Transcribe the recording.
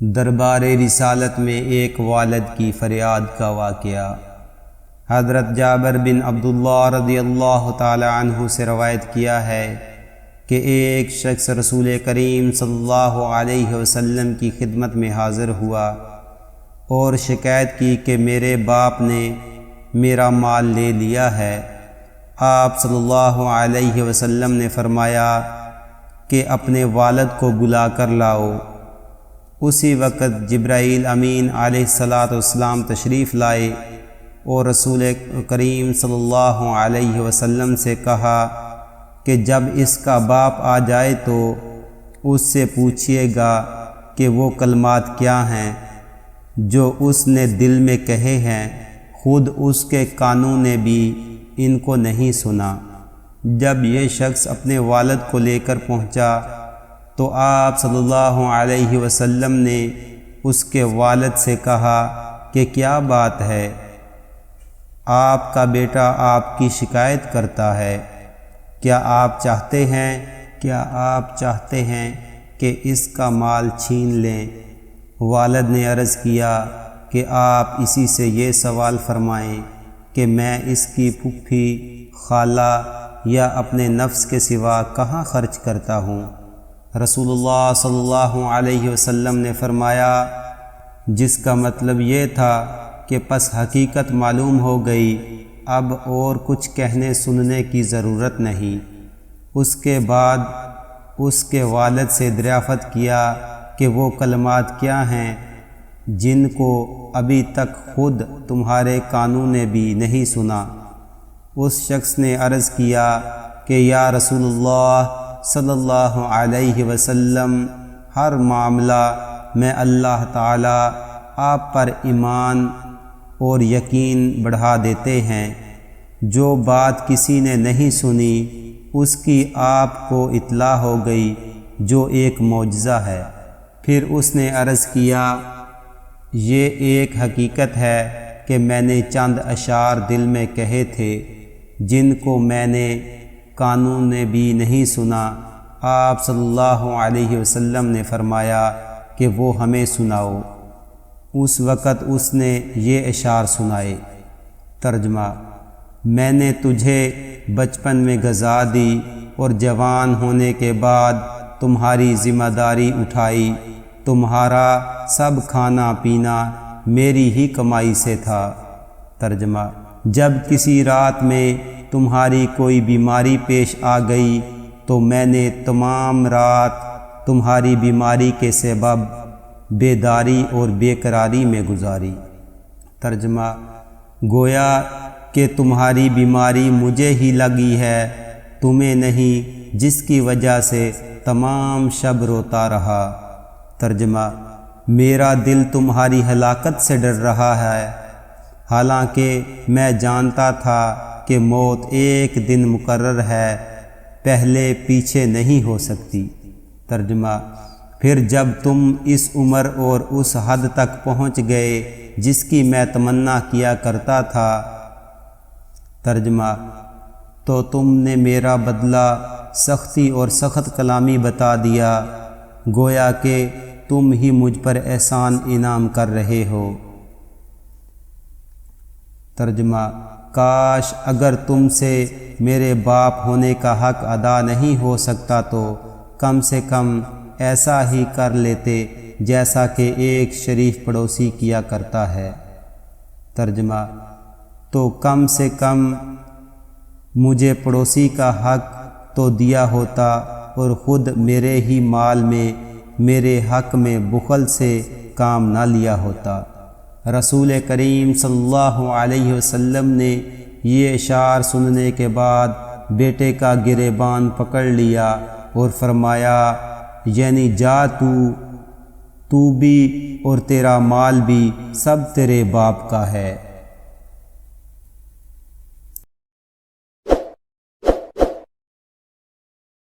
دربار رسالت میں ایک والد کی فریاد کا واقعہ۔ حضرت جابر بن عبداللہ رضی اللہ تعالی عنہ سے روایت کیا ہے کہ ایک شخص رسول کریم صلی اللہ علیہ وسلم کی خدمت میں حاضر ہوا اور شکایت کی کہ میرے باپ نے میرا مال لے لیا ہے۔ آپ صلی اللہ علیہ وسلم نے فرمایا کہ اپنے والد کو بلا کر لاؤ۔ اسی وقت جبرائیل امین علیہ السلام تشریف لائے اور رسول کریم صلی اللہ علیہ وسلم سے کہا کہ جب اس کا باپ آ جائے تو اس سے پوچھئے گا کہ وہ کلمات کیا ہیں جو اس نے دل میں کہے ہیں، خود اس کے کانوں نے بھی ان کو نہیں سنا۔ جب یہ شخص اپنے والد کو لے کر پہنچا تو آپ صلی اللہ علیہ وسلم نے اس کے والد سے کہا کہ کیا بات ہے؟ آپ کا بیٹا آپ کی شکایت کرتا ہے، کیا آپ چاہتے ہیں کہ اس کا مال چھین لیں؟ والد نے عرض کیا کہ آپ اسی سے یہ سوال فرمائیں کہ میں اس کی پھوپھی، خالہ یا اپنے نفس کے سوا کہاں خرچ کرتا ہوں؟ رسول اللہ صلی اللہ علیہ وسلم نے فرمایا، جس کا مطلب یہ تھا کہ پس حقیقت معلوم ہو گئی، اب اور کچھ کہنے سننے کی ضرورت نہیں۔ اس کے بعد اس کے والد سے دریافت کیا کہ وہ کلمات کیا ہیں جن کو ابھی تک خود تمہارے کانوں نے بھی نہیں سنا۔ اس شخص نے عرض کیا کہ یا رسول اللہ صلی اللہ علیہ وسلم، ہر معاملہ میں اللہ تعالی آپ پر ایمان اور یقین بڑھا دیتے ہیں۔ جو بات کسی نے نہیں سنی اس کی آپ کو اطلاع ہو گئی، جو ایک معجزہ ہے۔ پھر اس نے عرض کیا، یہ ایک حقیقت ہے کہ میں نے چند اشعار دل میں کہے تھے جن کو میں نے کانوں نے بھی نہیں سنا۔ آپ صلی اللہ علیہ وسلم نے فرمایا کہ وہ ہمیں سناؤ۔ اس وقت اس نے یہ اشعار سنائے۔ ترجمہ: میں نے تجھے بچپن میں غذا دی اور جوان ہونے کے بعد تمہاری ذمہ داری اٹھائی، تمہارا سب کھانا پینا میری ہی کمائی سے تھا۔ ترجمہ: جب کسی رات میں تمہاری کوئی بیماری پیش آ گئی تو میں نے تمام رات تمہاری بیماری کے سبب بیداری اور بے قراری میں گزاری۔ ترجمہ: گویا کہ تمہاری بیماری مجھے ہی لگی ہے، تمہیں نہیں، جس کی وجہ سے تمام شب روتا رہا۔ ترجمہ: میرا دل تمہاری ہلاکت سے ڈر رہا ہے، حالانکہ میں جانتا تھا کہ موت ایک دن مقرر ہے، پہلے پیچھے نہیں ہو سکتی۔ ترجمہ: پھر جب تم اس عمر اور اس حد تک پہنچ گئے جس کی میں تمنا کیا کرتا تھا۔ ترجمہ: تو تم نے میرا بدلہ سختی اور سخت کلامی بتا دیا، گویا کہ تم ہی مجھ پر احسان انعام کر رہے ہو۔ ترجمہ: کاش اگر تم سے میرے باپ ہونے کا حق ادا نہیں ہو سکتا تو کم سے کم ایسا ہی کر لیتے جیسا کہ ایک شریف پڑوسی کیا کرتا ہے۔ ترجمہ: تو کم سے کم مجھے پڑوسی کا حق تو دیا ہوتا اور خود میرے ہی مال میں میرے حق میں بخل سے کام نہ لیا ہوتا۔ رسول کریم صلی اللہ علیہ وسلم نے یہ اشعار سننے کے بعد بیٹے کا گریبان پکڑ لیا اور فرمایا، یعنی جا تو بھی اور تیرا مال بھی سب تیرے باپ کا ہے۔